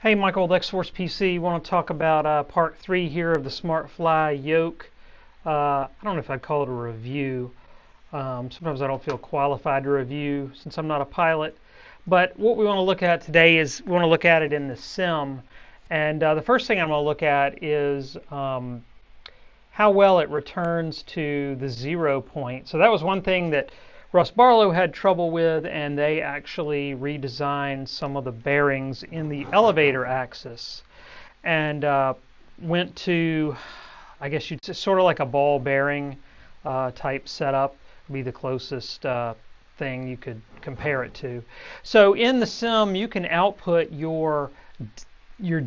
Hey, Michael with X-Force PC. Want to talk about part 3 here of the Smartfly Yoke. I don't know if I'd call it a review. Sometimes I don't feel qualified to review since I'm not a pilot. But what we want to look at today is we want to look at it in the sim. And the first thing I'm going to look at is how well it returns to the 0 point. So that was one thing that Russ Barlow had trouble with, and they actually redesigned some of the bearings in the elevator axis and went to, I guess you'd say, sort of like a ball bearing type setup would be the closest thing you could compare it to. So in the sim, you can output your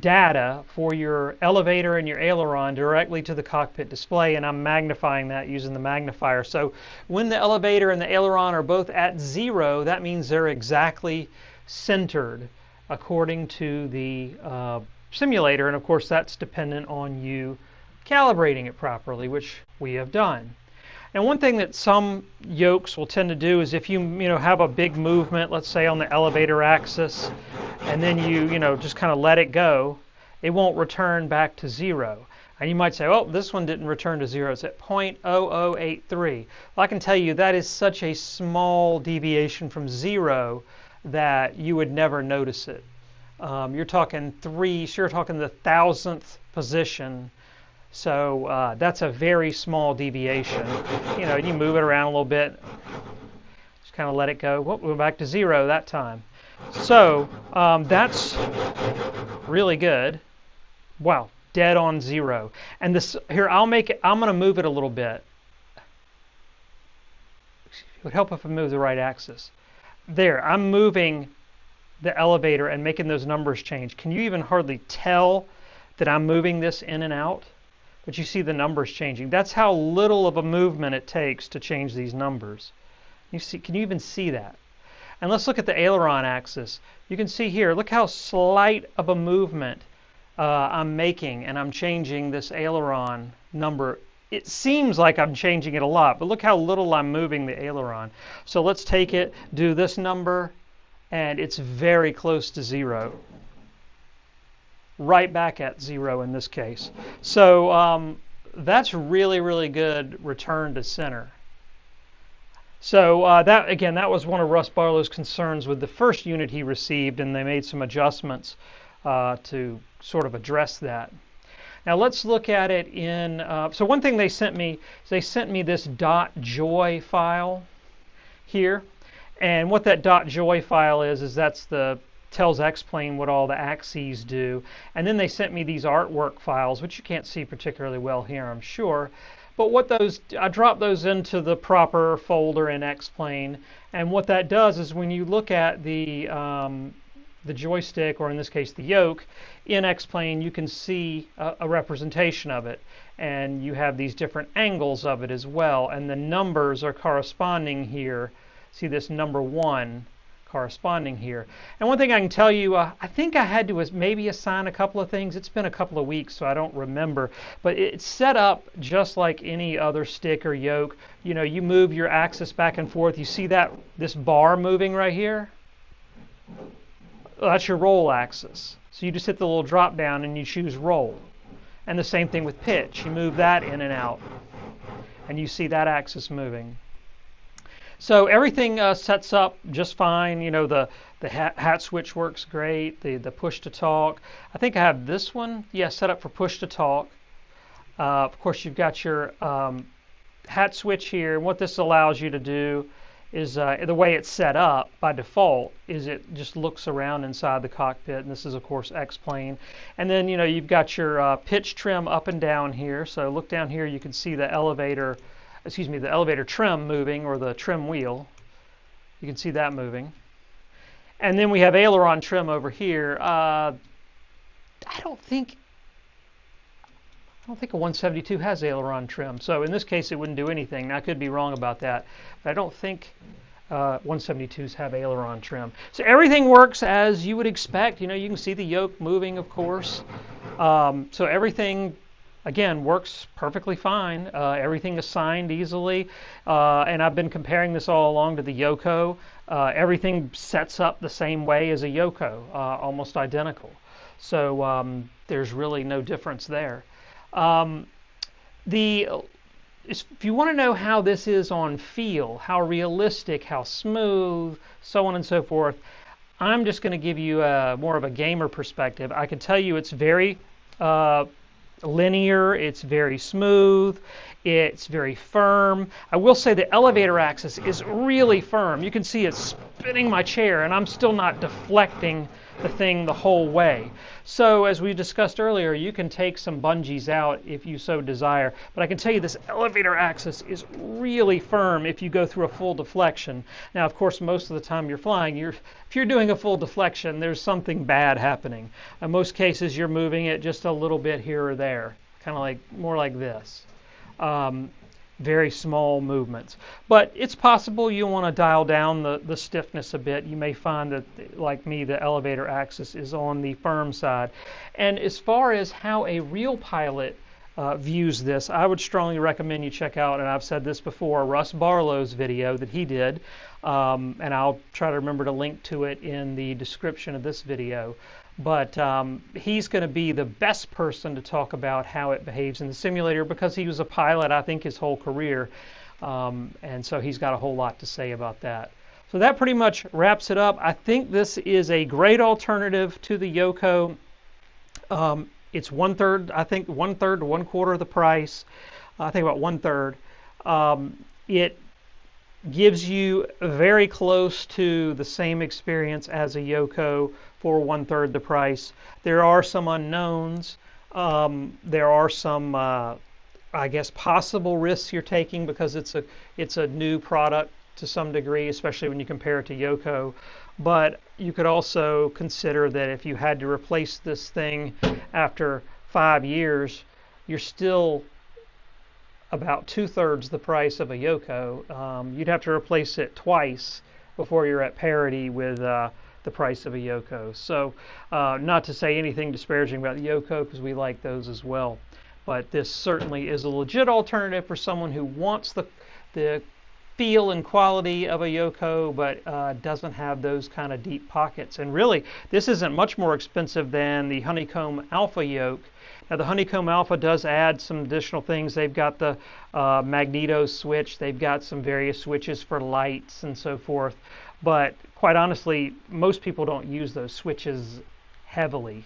data for your elevator and your aileron directly to the cockpit display, and I'm magnifying that using the magnifier. So when the elevator and the aileron are both at 0, that means they're exactly centered according to the simulator, and of course that's dependent on you calibrating it properly, which we have done. And one thing that some yokes will tend to do is if you have a big movement, let's say on the elevator axis, and then you just kind of let it go, it won't return back to 0. And you might say, oh, this one didn't return to 0. It's at 0.0083. Well, I can tell you that is such a small deviation from 0 that you would never notice it. You're talking you're talking the thousandth position. So that's a very small deviation. You move it around a little bit, just kind of let it go. Whoop, we're back to 0 that time. So that's really good. Wow, dead on 0. And this here, I'm going to move it a little bit. It would help if I move the right axis. There, I'm moving the elevator and making those numbers change. Can you even hardly tell that I'm moving this in and out? But you see the numbers changing. That's how little of a movement it takes to change these numbers. Can you even see that? And let's look at the aileron axis. You can see here, look how slight of a movement I'm making, and I'm changing this aileron number. It seems like I'm changing it a lot, but look how little I'm moving the aileron. So let's take it, do this number, and it's very close to 0. Right back at 0 in this case. So that's really, really good return to center. So that was one of Russ Barlow's concerns with the first unit he received, and they made some adjustments to sort of address that. Now let's look at it in. So one thing they sent me this .joy file here, and what that .joy file is that's tells X-Plane what all the axes do. And then they sent me these artwork files, which you can't see particularly well here, I'm sure. But I dropped those into the proper folder in X-Plane. And what that does is when you look at the joystick, or in this case the yoke, in X-Plane, you can see a representation of it. And you have these different angles of it as well. And the numbers are corresponding here. See this number 1 corresponding here. And one thing I can tell you, I think I had to maybe assign a couple of things. It's been a couple of weeks, so I don't remember. But it's set up just like any other stick or yoke. You move your axis back and forth. You see this bar moving right here? Well, that's your roll axis. So you just hit the little drop down and you choose roll. And the same thing with pitch. You move that in and out. And you see that axis moving. So everything sets up just fine. The hat switch works great. The push to talk. I think I have this one, set up for push to talk. Of course, you've got your hat switch here. And what this allows you to do is the way it's set up by default is it just looks around inside the cockpit. And this is, of course, X-Plane. And then you've got your pitch trim up and down here. So look down here. You can see the elevator trim moving, or the trim wheel. You can see that moving. And then we have aileron trim over here. I don't think a 172 has aileron trim. So in this case, it wouldn't do anything. Now, I could be wrong about that, but I don't think 172s have aileron trim. So everything works as you would expect. You can see the yoke moving, of course. So everything again, works perfectly fine. Everything is signed easily, and I've been comparing this all along to the Yoko. Everything sets up the same way as a Yoko, almost identical. So there's really no difference there. Um, the if you want to know how this is on feel, how realistic, how smooth, so on and so forth, I'm just going to give you more of a gamer perspective. I can tell you it's very linear, it's very smooth, it's very firm. I will say the elevator axis is really firm. You can see it's spinning my chair, and I'm still not deflecting the thing the whole way. So as we discussed earlier, you can take some bungees out if you so desire, but I can tell you this elevator axis is really firm if you go through a full deflection. Now, of course, most of the time you're flying, if you're doing a full deflection, there's something bad happening. In most cases, you're moving it just a little bit here or there, kind of like more like this. Very small movements. But it's possible you want to dial down the stiffness a bit. You may find that, like me, the elevator axis is on the firm side. And as far as how a real pilot views this, I would strongly recommend you check out, and I've said this before, Russ Barlow's video that he did, and I'll try to remember to link to it in the description of this video. But he's going to be the best person to talk about how it behaves in the simulator because he was a pilot, I think, his whole career. And so he's got a whole lot to say about that. So that pretty much wraps it up. I think this is a great alternative to the Yoko. It's 1/3, I think 1/3 to 1/4 of the price. I think about 1/3. It gives you very close to the same experience as a Yoko for 1/3 the price. There are some unknowns. There are some, I guess, possible risks you're taking because it's a new product to some degree, especially when you compare it to Yoko. But you could also consider that if you had to replace this thing after 5 years, you're still about 2/3 the price of a Yoko. You'd have to replace it twice before you're at parity with the price of a Yoko. So not to say anything disparaging about the Yoko because we like those as well. But this certainly is a legit alternative for someone who wants the feel and quality of a Yoko but doesn't have those kind of deep pockets. And really, this isn't much more expensive than the Honeycomb Alpha Yoke. Now, the Honeycomb Alpha does add some additional things. They've got the magneto switch. They've got some various switches for lights and so forth. But quite honestly, most people don't use those switches heavily.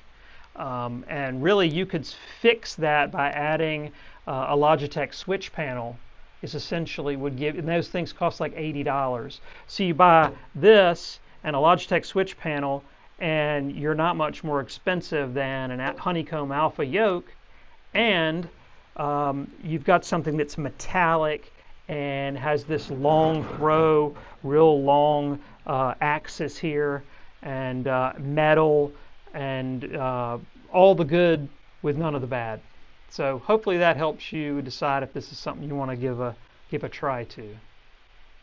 And really, you could fix that by adding a Logitech switch panel. Is essentially would give, and those things cost like $80. So you buy this and a Logitech switch panel, and you're not much more expensive than an Honeycomb Alpha Yoke, and you've got something that's metallic and has this long throw, real long axis here, and metal, and all the good with none of the bad. So hopefully that helps you decide if this is something you want to give a try to.